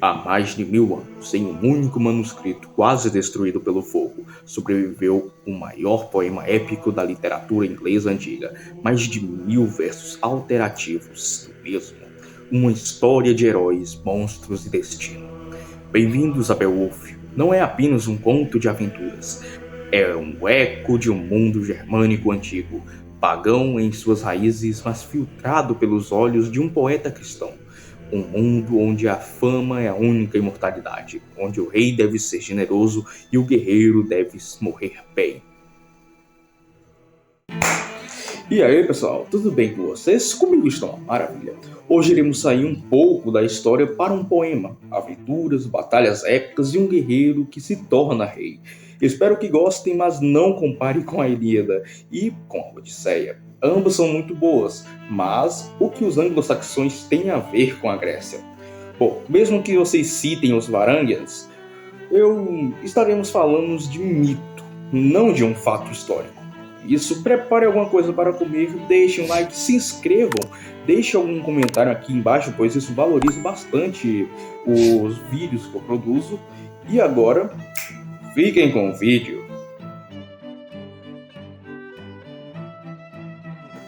Há mais de 1000 anos, em um único manuscrito quase destruído pelo fogo, sobreviveu o maior poema épico da literatura inglesa antiga, mais de 1000 versos alterativos do mesmo, uma história de heróis, monstros e destino. Bem-vindos a Beowulf. Não é apenas um conto de aventuras, é um eco de um mundo germânico antigo, pagão em suas raízes, mas filtrado pelos olhos de um poeta cristão. Um mundo onde a fama é a única imortalidade, onde o rei deve ser generoso e o guerreiro deve morrer bem. E aí pessoal, tudo bem com vocês? Comigo está uma maravilha. Hoje iremos sair um pouco da história para um poema, aventuras, batalhas épicas e um guerreiro que se torna rei. Espero que gostem, mas não comparem com a Ilíada e com a Odisseia. Ambas são muito boas, mas o que os anglo-saxões têm a ver com a Grécia? Bom, mesmo que vocês citem os Varangians, estaremos falando de um mito, não de um fato histórico. Isso, prepare alguma coisa para comer, deixem um like, se inscrevam, deixem algum comentário aqui embaixo, pois isso valoriza bastante os vídeos que eu produzo. E agora, fiquem com o vídeo.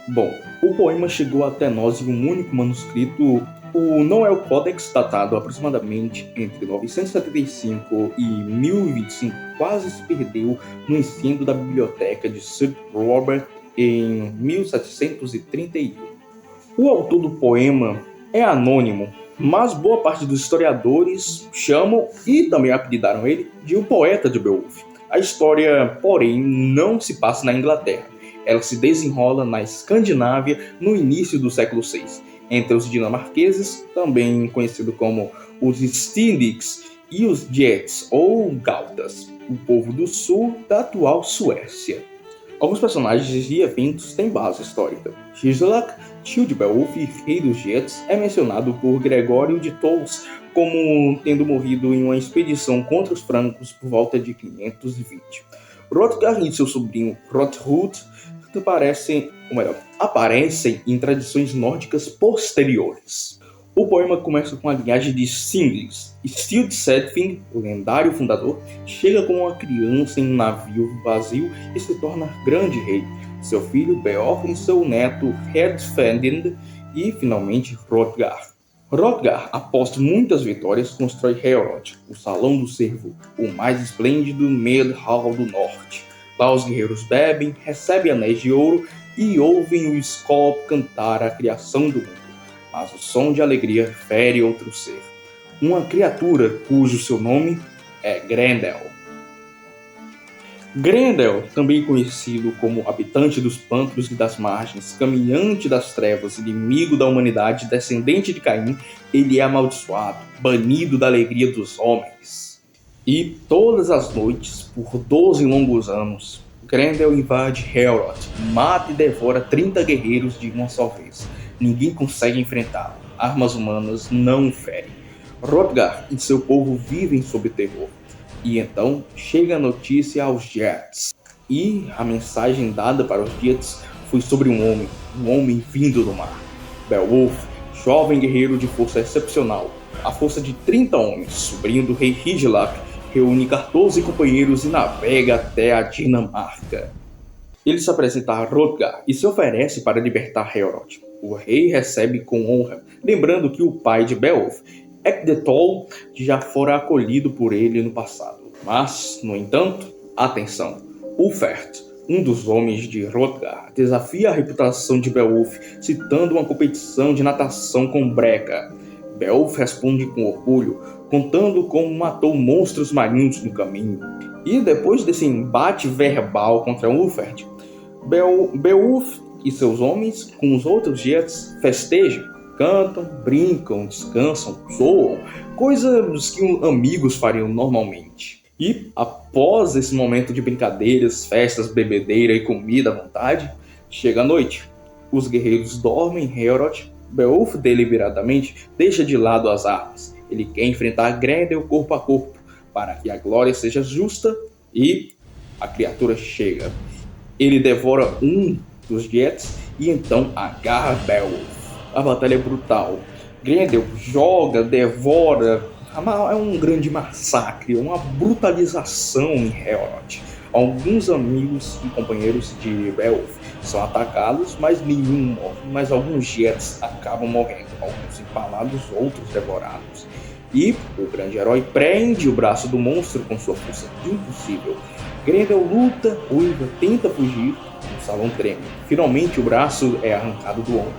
Bom, o poema chegou até nós em um único manuscrito, o Noel Codex, datado aproximadamente entre 975 e 1025, quase se perdeu no incêndio da biblioteca de Sir Robert em 1731. O autor do poema é anônimo, mas boa parte dos historiadores chamam e também apelidaram ele de o poeta de Beowulf. A história, porém, não se passa na Inglaterra. Ela se desenrola na Escandinávia no início do século VI, entre os dinamarqueses, também conhecido como os Stindics, e os Geats ou Gautas, o povo do sul da atual Suécia. Alguns personagens e eventos têm base histórica. Hygelac, tio de Beowulf e rei dos Geats, é mencionado por Gregório de Tours como tendo morrido em uma expedição contra os francos por volta de 520. Hrothgar e seu sobrinho Hrothud aparecem em tradições nórdicas posteriores. O poema começa com a linhagem de Sindris. Scyld-Sætfing, o lendário fundador, chega como uma criança em um navio vazio e se torna grande rei. Seu filho Beorn e seu neto Heardfandin e, finalmente, Hrothgar. Hrothgar, após muitas vitórias, constrói Heorot, o Salão do Cervo, o mais esplêndido Meadhall do Norte. Lá os guerreiros bebem, recebem anéis de ouro e ouvem o Skolp cantar a criação do mundo. Mas o som de alegria fere outro ser. Uma criatura cujo seu nome é Grendel. Grendel, também conhecido como habitante dos pântanos e das margens, caminhante das trevas, inimigo da humanidade, descendente de Caim, ele é amaldiçoado, banido da alegria dos homens. E todas as noites, por 12 longos anos, Grendel invade Heorot, mata e devora 30 guerreiros de uma só vez. Ninguém consegue enfrentá-lo, armas humanas não o ferem. Hrothgar e seu povo vivem sob terror. E então chega a notícia aos Geats. E a mensagem dada para os Geats foi sobre um homem vindo do mar. Beowulf, jovem guerreiro de força excepcional, a força de 30 homens, sobrinho do rei Hygelac, reúne 14 companheiros e navega até a Dinamarca. Ele se apresenta a Hrothgar e se oferece para libertar Heorot. O rei recebe com honra, lembrando que o pai de Beowulf, Ecgtheow, já fora acolhido por ele no passado. Mas, no entanto, atenção, Ulfert, um dos homens de Hrothgar, desafia a reputação de Beowulf, citando uma competição de natação com breca. Beowulf responde com orgulho, contando como matou monstros marinhos no caminho. E depois desse embate verbal contra Ulfert, Beowulf e seus homens, com os outros Geats, festejam, cantam, brincam, descansam, zoam, coisas que amigos fariam normalmente. E após esse momento de brincadeiras, festas, bebedeira e comida à vontade, chega a noite. Os guerreiros dormem em Heorot. Beowulf deliberadamente deixa de lado as armas. Ele quer enfrentar Grendel corpo a corpo, para que a glória seja justa, e a criatura chega. Ele devora um dos Geats e então agarra Beowulf. A batalha é brutal. Grendel joga, devora É um grande massacre, uma brutalização em Heorot. Alguns amigos e companheiros de Beowulf são atacados, mas nenhum morre. Mas alguns Jets acabam morrendo, alguns empalados, outros devorados. E o grande herói prende o braço do monstro com sua força impossível. Grendel luta, Uiva tenta fugir, o salão treme. Finalmente o braço é arrancado do ombro.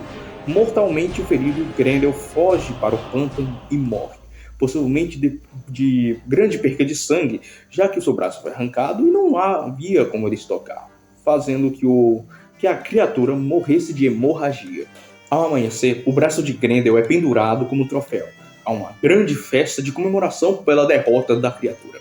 Mortalmente ferido, Grendel foge para o pântano e morre. Possivelmente de grande perca de sangue, já que o seu braço foi arrancado e não havia como ele estocar, fazendo que a criatura morresse de hemorragia. Ao amanhecer, o braço de Grendel é pendurado como troféu. Há uma grande festa de comemoração pela derrota da criatura.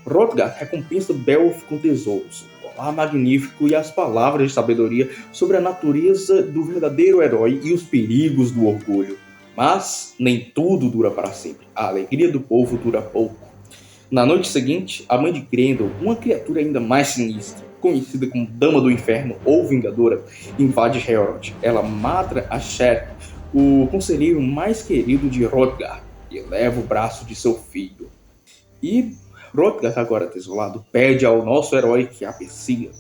Hrothgar recompensa Beowulf com tesouros, o colar magnífico e as palavras de sabedoria sobre a natureza do verdadeiro herói e os perigos do orgulho. Mas nem tudo dura para sempre. A alegria do povo dura pouco. Na noite seguinte, a mãe de Grendel, uma criatura ainda mais sinistra, conhecida como Dama do Inferno ou Vingadora, invade Heorot. Ela mata a Sher, o conselheiro mais querido de Hrothgar, e leva o braço de seu filho. E Hrothgar, agora desolado, pede ao nosso herói que a persiga.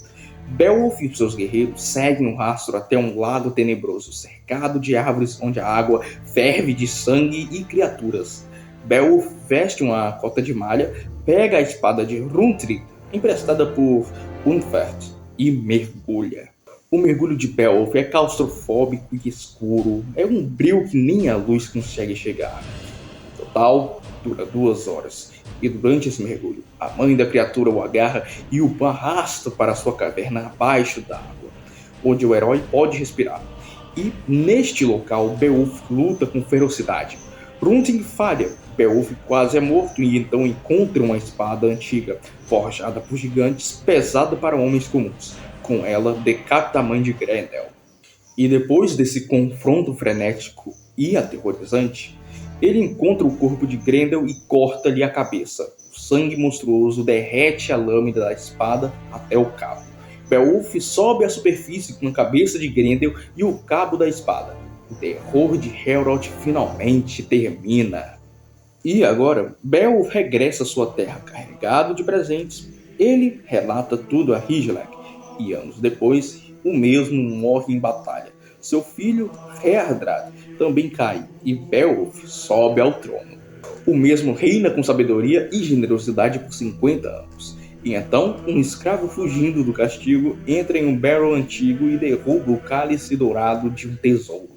Beowulf e seus guerreiros seguem o rastro até um lago tenebroso, cercado de árvores onde a água ferve de sangue e criaturas. Beowulf veste uma cota de malha, pega a espada de Hrungnir, emprestada por Unferth, e mergulha. O mergulho de Beowulf é claustrofóbico e escuro, é um breu que nem a luz consegue chegar. No total, dura 2 horas. E durante esse mergulho, a mãe da criatura o agarra e o arrasta para sua caverna abaixo d'água, onde o herói pode respirar. E neste local, Beowulf luta com ferocidade. Hrungnir falha, Beowulf quase é morto e então encontra uma espada antiga, forjada por gigantes, pesada para homens comuns. Com ela, decapita a mãe de Grendel. E depois desse confronto frenético e aterrorizante, ele encontra o corpo de Grendel e corta-lhe a cabeça. O sangue monstruoso derrete a lâmina da espada até o cabo. Beowulf sobe à superfície com a cabeça de Grendel e o cabo da espada. O terror de Heorot finalmente termina. E agora, Beowulf regressa à sua terra carregado de presentes. Ele relata tudo a Hygelac e anos depois, o mesmo morre em batalha. Seu filho, Heardrad, também cai e Beowulf sobe ao trono. O mesmo reina com sabedoria e generosidade por 50 anos. E então, um escravo fugindo do castigo entra em um barrel antigo e derruba o cálice dourado de um tesouro.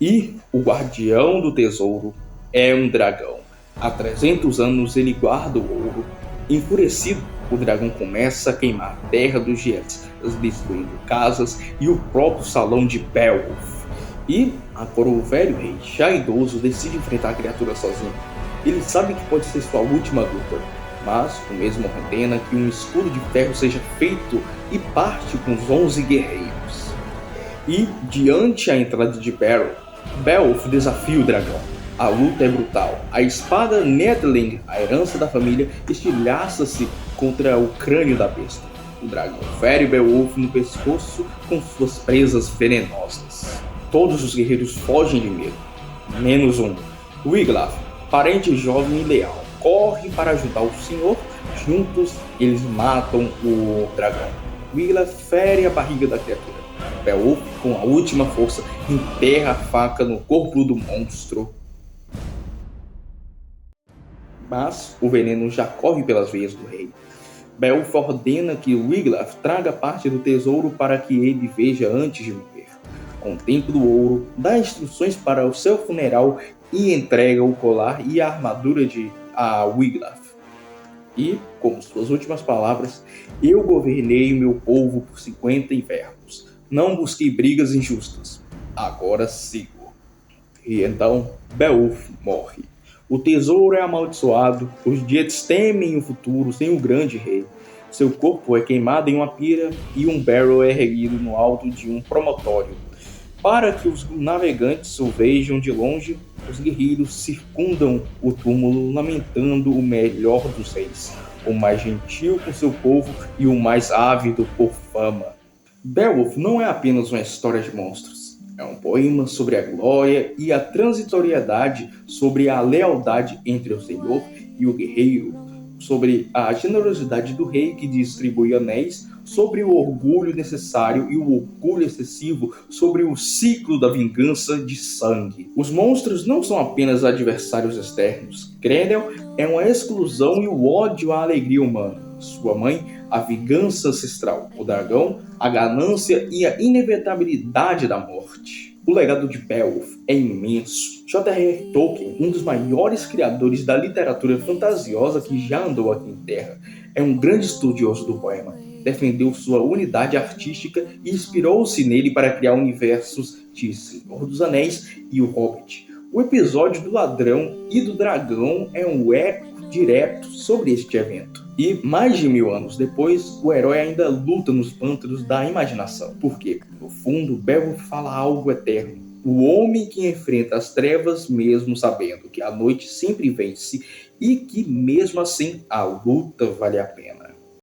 E o guardião do tesouro é um dragão. Há 300 anos ele guarda o ouro. Enfurecido, o dragão começa a queimar a terra dos Jets, destruindo casas e o próprio salão de Beowulf. E agora o velho rei, já idoso, decide enfrentar a criatura sozinho. Ele sabe que pode ser sua última luta, mas o mesmo ordena que um escudo de ferro seja feito e parte com os 11 guerreiros. E diante a entrada de Beowulf desafia o dragão. A luta é brutal. A espada Nedling, a herança da família, estilhaça-se contra o crânio da besta. O dragão fere Beowulf no pescoço com suas presas venenosas. Todos os guerreiros fogem de medo, menos um. Wiglaf, parente jovem e leal, corre para ajudar o senhor. Juntos, eles matam o dragão. Wiglaf fere a barriga da criatura. Beowulf, com a última força, enterra a faca no corpo do monstro. Mas o veneno já corre pelas veias do rei. Beowulf ordena que Wiglaf traga parte do tesouro para que ele veja antes de morrer. Contempla o ouro, dá instruções para o seu funeral e entrega o colar e a armadura a Wiglaf. E, como suas últimas palavras, eu governei meu povo por 50 invernos. Não busquei brigas injustas. Agora sigo. E então Beowulf morre. O tesouro é amaldiçoado, os Jets temem o futuro sem o grande rei. Seu corpo é queimado em uma pira e um barrel é erguido no alto de um promontório. Para que os navegantes o vejam de longe, os guerreiros circundam o túmulo lamentando o melhor dos reis, o mais gentil com seu povo e o mais ávido por fama. Beowulf não é apenas uma história de monstros. É um poema sobre a glória e a transitoriedade, sobre a lealdade entre o Senhor e o guerreiro, sobre a generosidade do rei que distribui anéis, sobre o orgulho necessário e o orgulho excessivo, sobre o ciclo da vingança de sangue. Os monstros não são apenas adversários externos. Grendel é uma exclusão e o ódio à alegria humana. Sua mãe, a vingança ancestral. O dragão, a ganância e a inevitabilidade da morte. O legado de Beowulf é imenso. J.R.R. Tolkien, um dos maiores criadores da literatura fantasiosa que já andou aqui em Terra, é um grande estudioso do poema. Defendeu sua unidade artística e inspirou-se nele para criar universos de Senhor dos Anéis e O Hobbit. O episódio do Ladrão e do Dragão é um eco direto sobre este evento. E mais de 1000 anos depois, o herói ainda luta nos pântanos da imaginação. Porque, no fundo, Beowulf fala algo eterno. O homem que enfrenta as trevas mesmo sabendo que a noite sempre vence e que, mesmo assim, a luta vale a pena.